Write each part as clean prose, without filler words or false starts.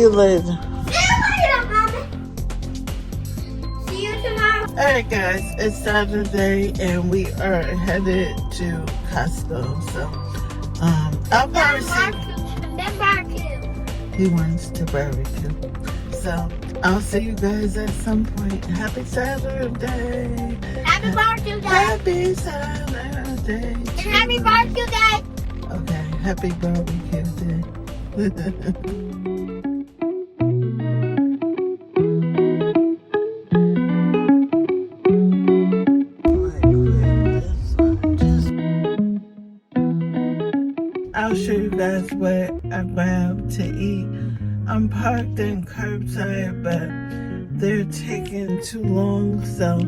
you later. See you later, Mommy. See you tomorrow. Alright guys, it's Saturday and we are headed to Costco. So I'll probably see. He wants to barbecue. So I'll see you guys at some point. Happy Saturday. Happy barbecue day. Happy Saturday. And happy barbecue day. Okay, happy barbecue day. I'll show you guys what I grabbed to eat. I'm parked in curbside, but they're taking too long, so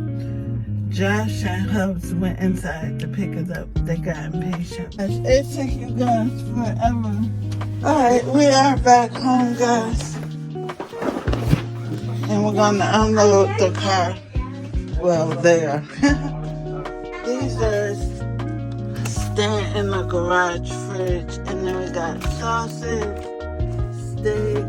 Josh and Hubs went inside to pick it up. They got impatient. It took you guys forever. Alright, we are back home, guys. And we're gonna unload the car. Well, there. These are staying in the garage fridge. And then we got sausage, steak,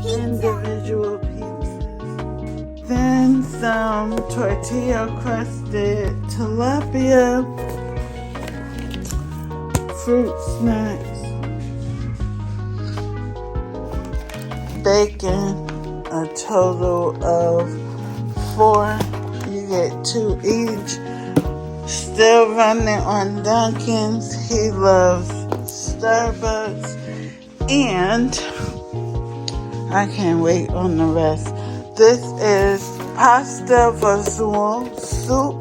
individual pieces. Then some tortilla crusted tilapia, fruit snacks, bacon, a total of 4. You get 2 each. Still running on Dunkin's. He loves Starbucks. And I can't wait on the rest. This is pasta fazool soup.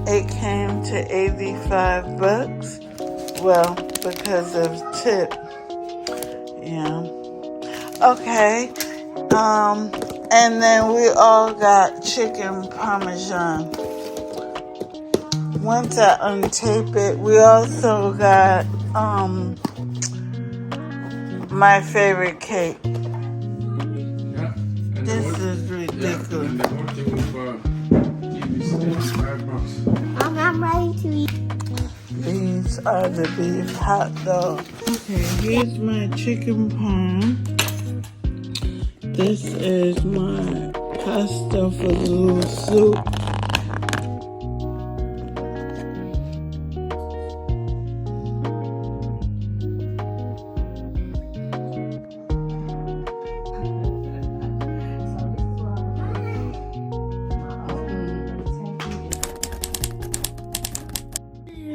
It came to 85 bucks. Well, because of tip. Yeah. Okay. And then we all got chicken parmesan. Once I untape it, we also got my favorite cake. This is ridiculous. I'm ready to eat. These are the beef hot dogs. Okay, here's my chicken parm. This is my pasta fazool soup.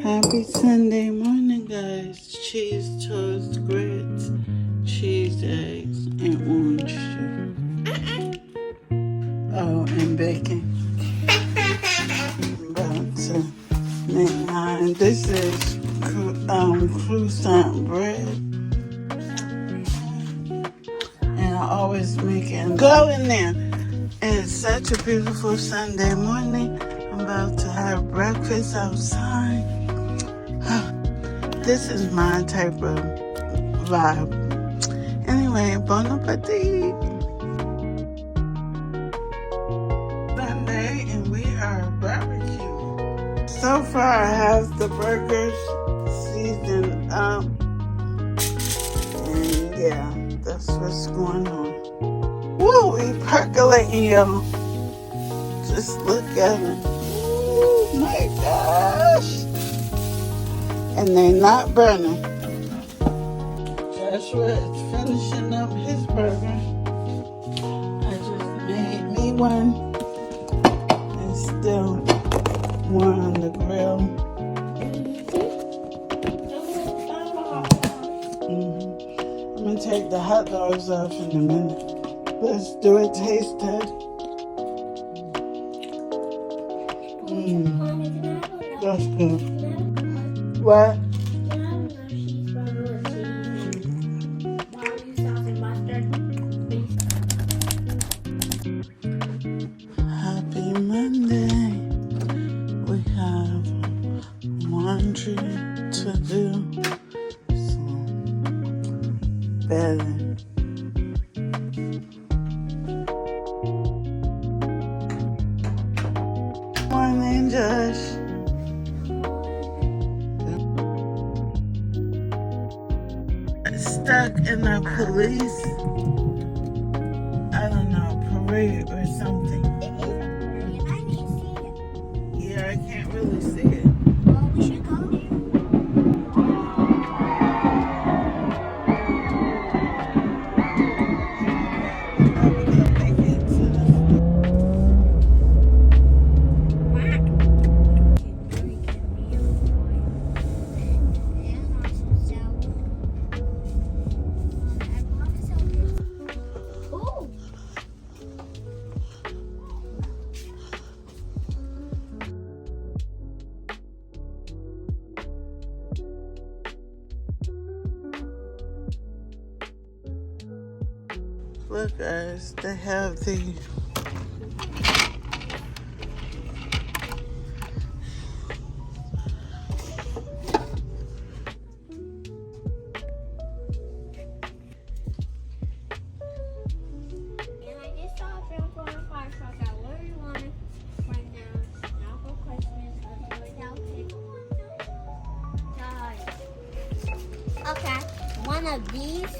Happy Sunday morning, guys. Cheese toast grits, cheese eggs, and orange juice. Oh, and bacon. About to make mine. This is croissant bread. And I always make it. Go in there. It's such a beautiful Sunday morning. I'm about to have breakfast outside. This is my type of vibe. Anyway, bon appetit. Sunday, and we are barbecue. So far, I have the burgers seasoned up. And yeah, that's what's going on. Woo, we percolating, y'all. Just look at it. Oh my gosh. And they're not burning. Joshua is finishing up his burger. I just made me one. And still one on the grill. I'm going to take the hot dogs off in a minute. Let's do a taste test. That's good. What? Happy Monday. We have laundry to do. So, bedding. Morning, Josh. in a police, I don't know, parade or something. It is a parade. I didn't see it. Yeah, I can't really see it. Well, we should go there. Look, guys, they have the Okay, one of these.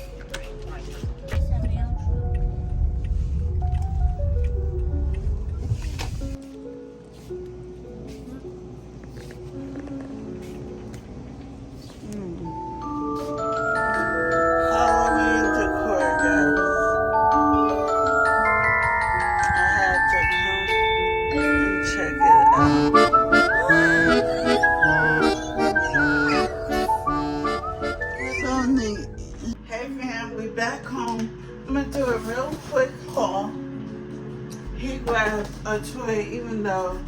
Halloween decor, guys. I had to come and check it out. So neat. Hey fam, we back home. I'm gonna do a real quick haul. He grabbed a toy even though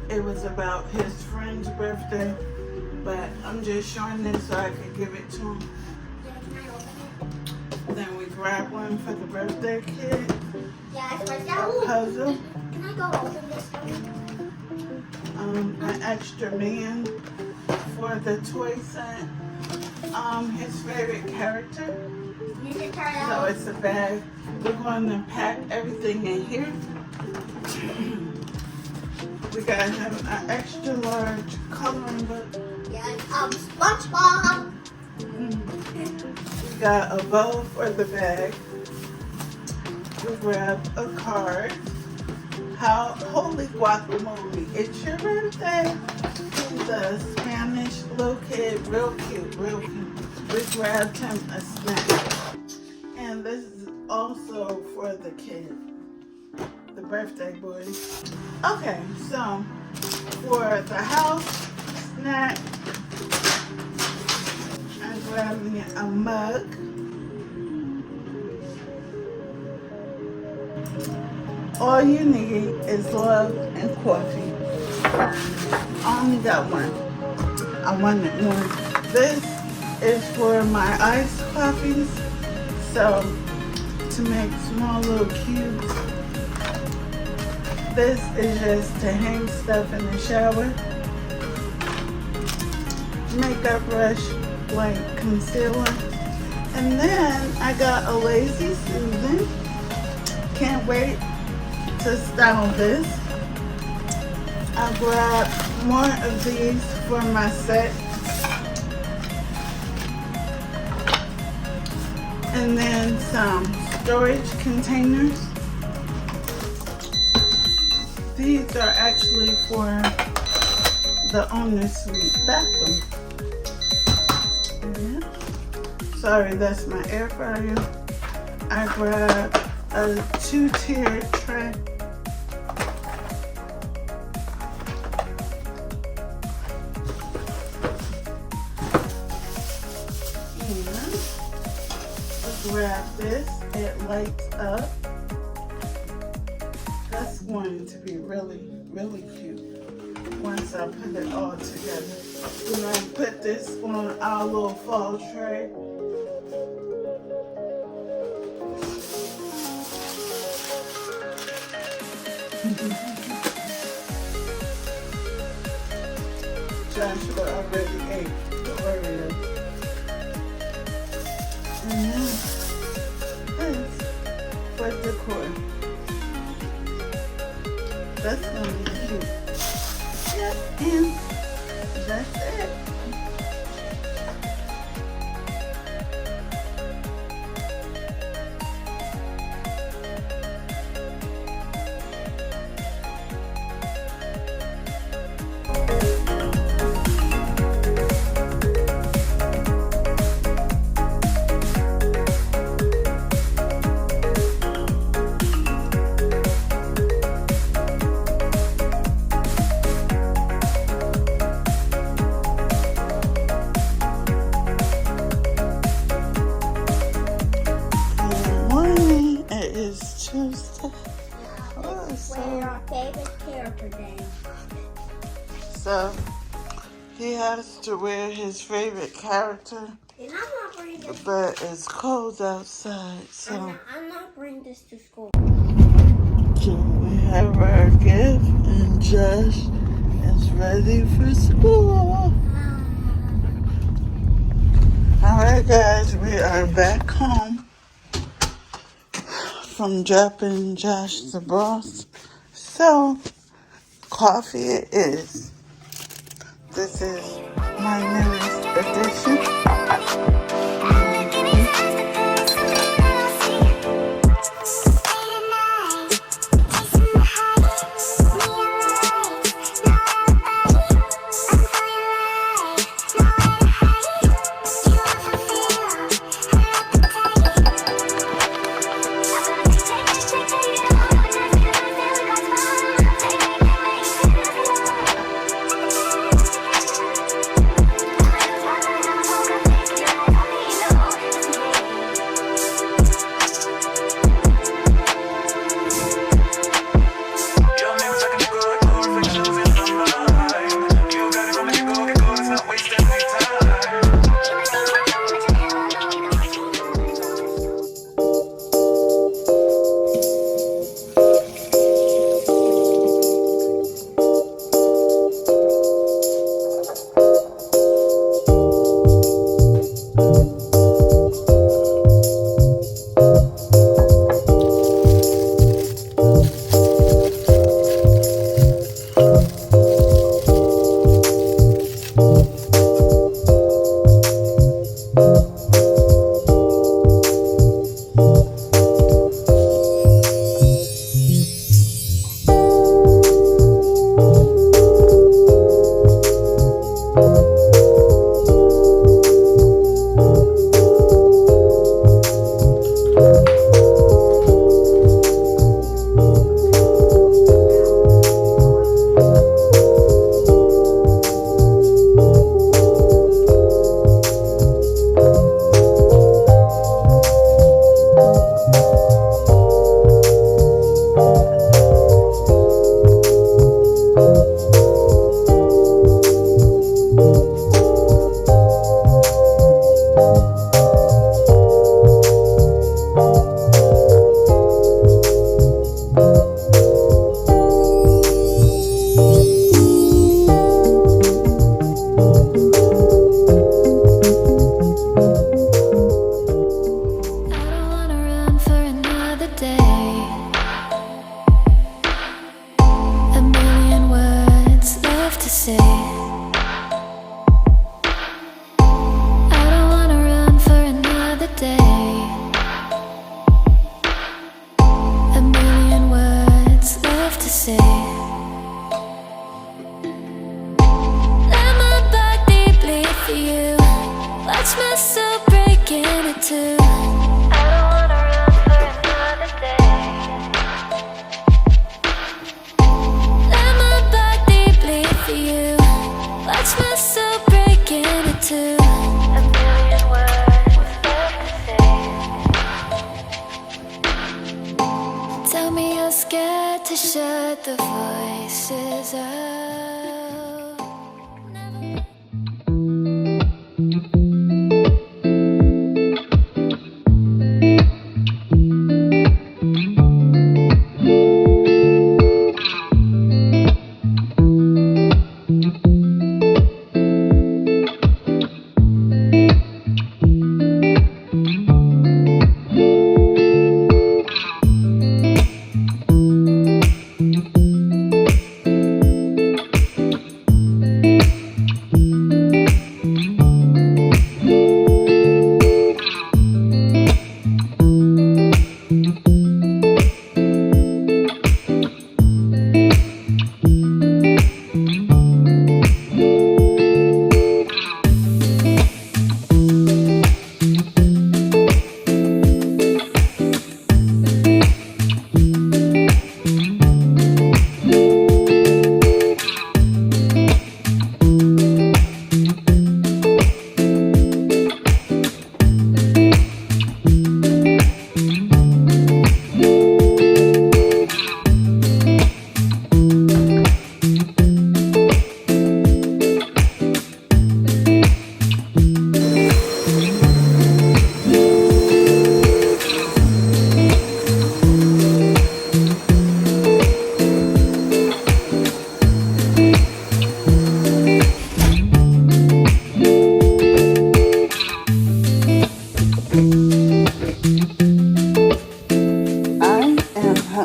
it was about his friend's birthday, but I'm just showing this so I could give it to him. Then we grabbed one for the birthday kid, Yes, a puzzle, Can I go open this one? an extra man for the toy set, his favorite character. So it's a bag. We're going to pack everything in here. We got him an extra large coloring book. Yes, SpongeBob. We got a bow for the bag. We grabbed a card. Holy guacamole, it's your birthday. He's a Spanish little kid, real cute, real cute. We grabbed him a snack. And this is also for the kid, the birthday boy. Okay, so for the house snack, I'm grabbing a mug. All you need is love and coffee. I only got one. I wanted one. This is for my iced coffees. So to make small little cubes. This is just to hang stuff in the shower. Makeup brush, like concealer. And then I got a Lazy Susan. Can't wait to style this. I grabbed more of these for my set. And then some storage containers. These are actually for the owner's suite bathroom. Yeah. Sorry, that's my air fryer. I grabbed a 2-tier tray. Grab this, it lights up. That's going to be really, really cute once I put it all together. We're going to put this on our little fall tray. Joshua already ate the Oreo. And then this for decor. That's gonna be cute. Yep, and that's it. Tuesday. Oh, Wear our favorite character day. So he has to wear his favorite character, And I'm not bringing this. but it's cold outside, so I'm not bringing this to school. we have our gift, and Josh is ready for school. Alright guys, we are back home from dropping Josh the boss. So, coffee it is. This is my newest addition.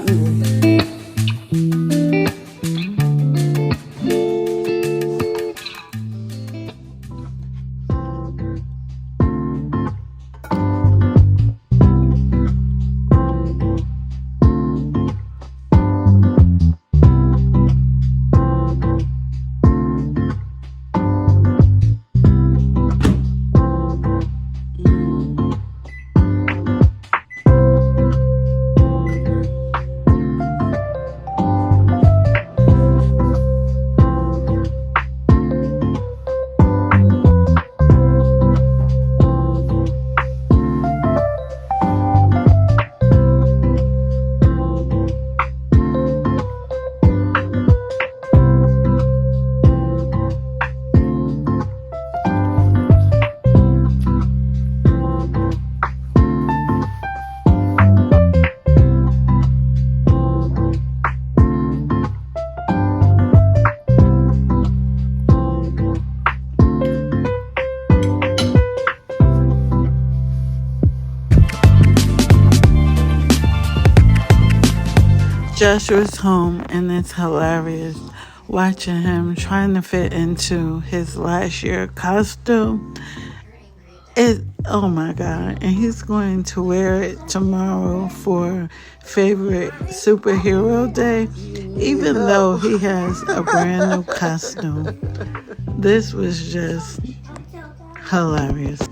hungry. Joshua's home, and it's hilarious watching him trying to fit into his last year costume. Oh my God. And he's going to wear it tomorrow for favorite superhero day, even though he has a brand new costume. This was just hilarious.